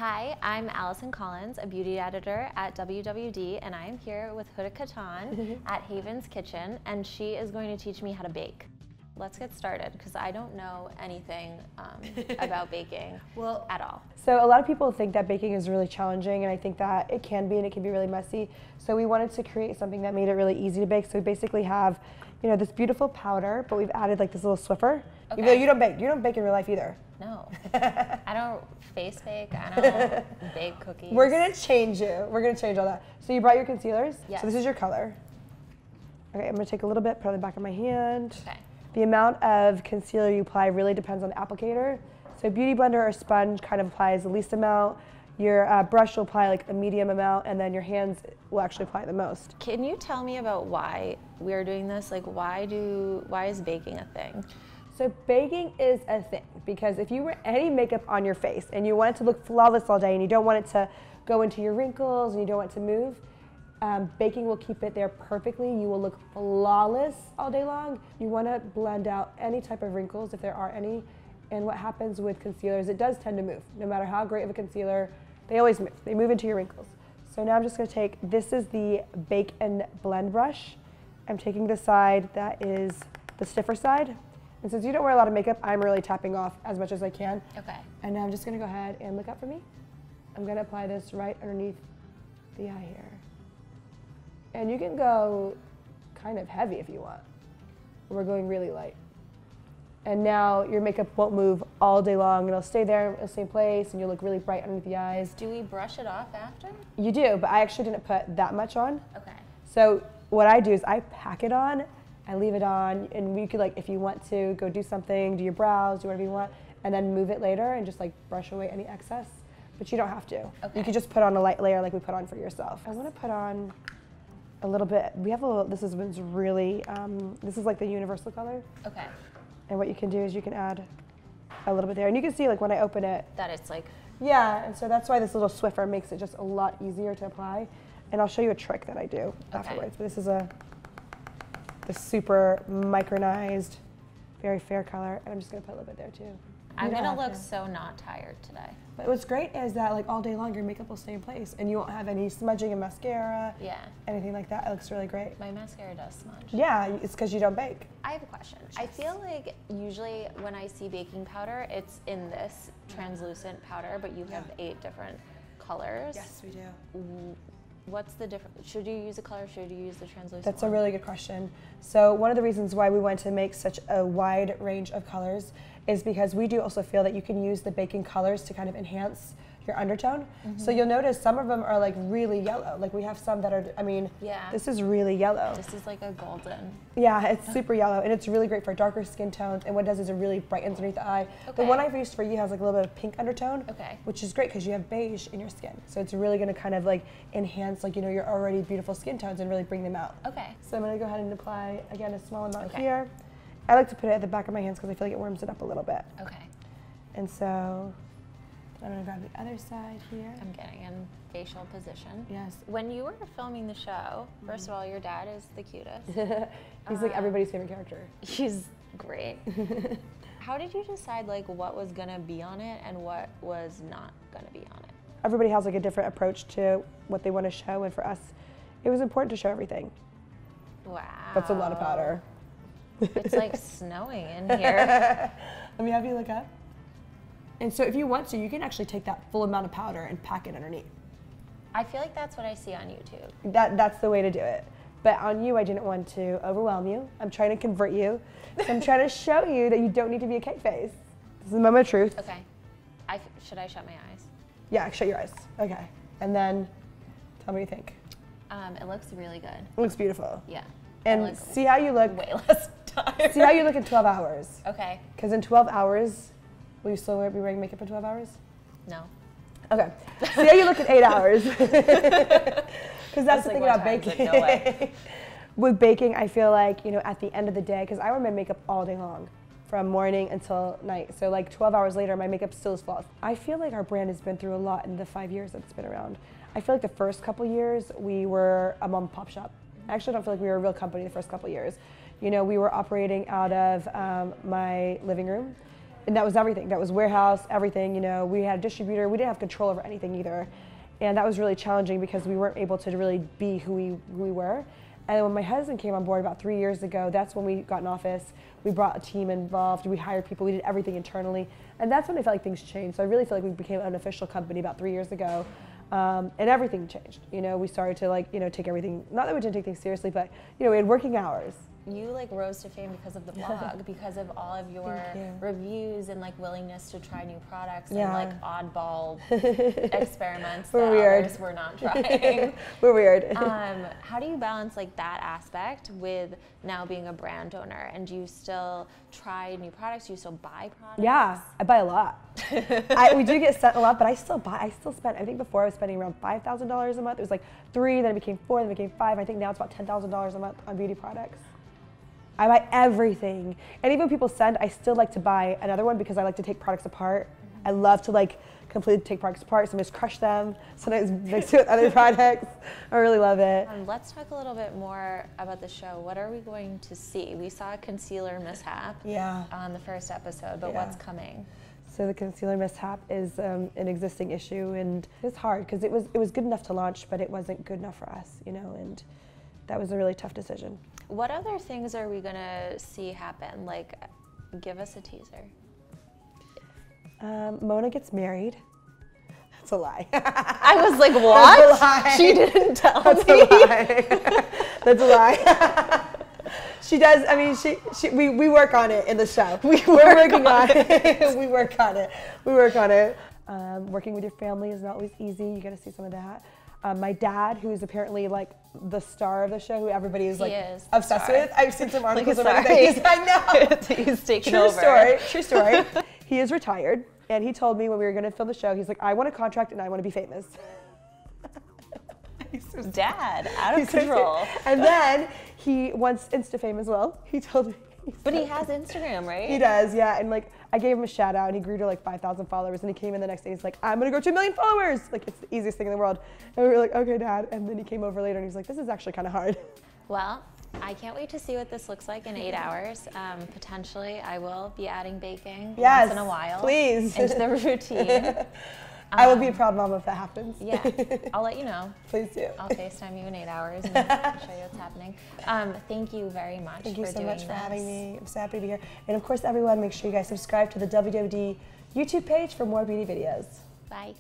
Hi, I'm Allison Collins, a beauty editor at WWD, and I am here with Huda Kattan at Haven's Kitchen, and she is going to teach me how to bake. Let's get started, because I don't know anything about baking at all. So a lot of people think that baking is really challenging, and I think that it can be, and it can be really messy. So we wanted to create something that made it really easy to bake. So we basically have, this beautiful powder, but we've added like this little Swiffer. Okay. Even though you don't bake in real life either. No, I don't face bake, I don't bake cookies. We're gonna change you. We're gonna change all that. So you brought your concealers? Yes. So this is your color. Okay, I'm gonna take a little bit, put it on the back of my hand. Okay. The amount of concealer you apply really depends on the applicator. So beauty blender or sponge kind of applies the least amount. Your brush will apply like a medium amount, and then your hands will actually apply the most. Can you tell me about why we are doing this? Like, why is baking a thing? So baking is a thing because if you wear any makeup on your face and you want it to look flawless all day and you don't want it to go into your wrinkles and you don't want it to move, baking will keep it there perfectly. You will look flawless all day long. You want to blend out any type of wrinkles if there are any. And what happens with concealers, it does tend to move. No matter how great of a concealer, they always move. They move into your wrinkles. So now I'm just going to take, this is the Bake and Blend brush. I'm taking the side that is the stiffer side. And since you don't wear a lot of makeup, I'm really tapping off as much as I can. Okay. And now I'm just going to go ahead and look up for me. I'm going to apply this right underneath the eye here. And you can go kind of heavy if you want. We're going really light. And now your makeup won't move all day long. It'll stay there in the same place, and you'll look really bright underneath the eyes. Do we brush it off after? You do, but I actually didn't put that much on. Okay. So what I do is I pack it on, I leave it on, and you could, like, if you want to go do something, do your brows, do whatever you want, and then move it later and just like brush away any excess. But you don't have to. Okay. You could just put on a light layer like we put on for yourself. I want to put on a little bit. We have a little, this is really, this is like the universal color. Okay. And what you can do is you can add a little bit there. And you can see, like, when I open it. That it's like. Yeah, and so that's why this little Swiffer makes it just a lot easier to apply. And I'll show you a trick that I do afterwards. But this is the super micronized, very fair color. And I'm just going to put a little bit there, too. I'm going to look so not tired today. But what's great is that, like, all day long your makeup will stay in place and you won't have any smudging of mascara, anything like that. It looks really great. My mascara does smudge. Yeah, it's because you don't bake. I have a question. I feel like usually when I see baking powder, it's in this translucent powder, but you have 8 different colors. Yes, we do. What's the difference? Should you use a color? Should you use the translucent That's one? a really good question. So one of the reasons why we want to make such a wide range of colors is because we do also feel that you can use the baking colors to kind of enhance your undertone. So you'll notice some of them are like really yellow. Like we have some that are, this is really yellow. This is like a golden. Yeah, it's super yellow, and it's really great for darker skin tones, and what it does is it really brightens underneath the eye. The one I've used for you has like a little bit of pink undertone, which is great because you have beige in your skin. So it's really gonna kind of like enhance like, your already beautiful skin tones and really bring them out. Okay. So I'm gonna go ahead and apply, again, a small amount here. I like to put it at the back of my hands because I feel like it warms it up a little bit. Okay. And so I'm gonna grab the other side here. I'm getting in facial position. Yes. When you were filming the show, first of all, your dad is the cutest. He's like everybody's favorite character. He's great. How did you decide like what was gonna be on it and what was not gonna be on it? Everybody has like a different approach to what they want to show, and for us, it was important to show everything. Wow. That's a lot of powder. It's like snowing in here. Let me have you look up. And so if you want to, you can actually take that full amount of powder and pack it underneath. I feel like that's what I see on YouTube. That's the way to do it. But on you, I didn't want to overwhelm you. I'm trying to convert you. So I'm trying to show you that you don't need to be a cake face. This is the moment of truth. Okay. Should I shut my eyes? Yeah, shut your eyes. Okay. And then tell me what you think. It looks really good. It looks beautiful. Yeah. And see how you look. Way less tired. See how you look in 12 hours. Okay. Because in 12 hours, will you still be wearing makeup in 12 hours? No. Okay. See how you look in 8 hours. Because that's the thing about baking. No way. With baking, I feel like, at the end of the day, because I wear my makeup all day long, from morning until night. So like 12 hours later, my makeup still is flawless. I feel like our brand has been through a lot in the 5 years that it's been around. I feel like the first couple years, we were a mom and pop shop. I actually don't feel like we were a real company the first couple years. We were operating out of my living room. And that was everything. That was warehouse, everything, you know. We had a distributor. We didn't have control over anything either. And that was really challenging because we weren't able to really be who we were. And then when my husband came on board about 3 years ago, that's when we got in office. We brought a team involved. We hired people. We did everything internally. And that's when I felt like things changed. So I really feel like we became an official company about 3 years ago. And everything changed. You know, we started to like, you know, take everything, not that we didn't take things seriously, but, you know, we had working hours. You like rose to fame because of the blog, because of all of your reviews and like willingness to try new products and like oddball experiments that others were not trying. We're weird. How do you balance like that aspect with now being a brand owner? And do you still try new products? Do you still buy products? Yeah, I buy a lot. We do get sent a lot, but I still buy. I still spend. I think before I was spending around $5,000 a month. It was like 3, then it became 4, then it became 5. I think now it's about $10,000 a month on beauty products. I buy everything. And even when people send, I still like to buy another one because I like to take products apart. I love to like completely take products apart, sometimes crush them, sometimes mix it with other products. I really love it. Let's talk a little bit more about the show. What are we going to see? We saw a concealer mishap on the first episode, but what's coming? So the concealer mishap is an existing issue, and it's hard because it was good enough to launch, but it wasn't good enough for us, you know, and that was a really tough decision. What other things are we gonna see happen? Like, give us a teaser. Mona gets married. That's a lie. I was like, what? That's a lie. She didn't tell That's me. A lie. That's a lie. She does. I mean, we work on it in the show. We're working on it. We work on it. We work on it. Working with your family is not always easy. You got to see some of that. My dad, who's apparently like the star of the show, who everybody is like obsessed with. I've seen some articles about it. I know. He's taken over. True story. He is retired, and he told me when we were going to film the show, he's like, I want a contract and I want to be famous. Dad, out of control. And then he wants Insta fame as well. He told me. But he has Instagram, right? He does, yeah. And like, I gave him a shout out, and he grew to like 5,000 followers. And he came in the next day. He's like, I'm gonna go to 1 million followers. Like, it's the easiest thing in the world. And we were like, okay, Dad. And then he came over later, and he's like, this is actually kind of hard. Well, I can't wait to see what this looks like in 8 hours. Potentially, I will be adding baking once in a while. Please. Into the routine. I will be a proud mom if that happens. Yeah, I'll let you know. Please do. I'll FaceTime you in 8 hours and show you what's happening. Thank you very much for doing this. Thank you so much for having me. I'm so happy to be here. And of course, everyone, make sure you guys subscribe to the WWD YouTube page for more beauty videos. Bye.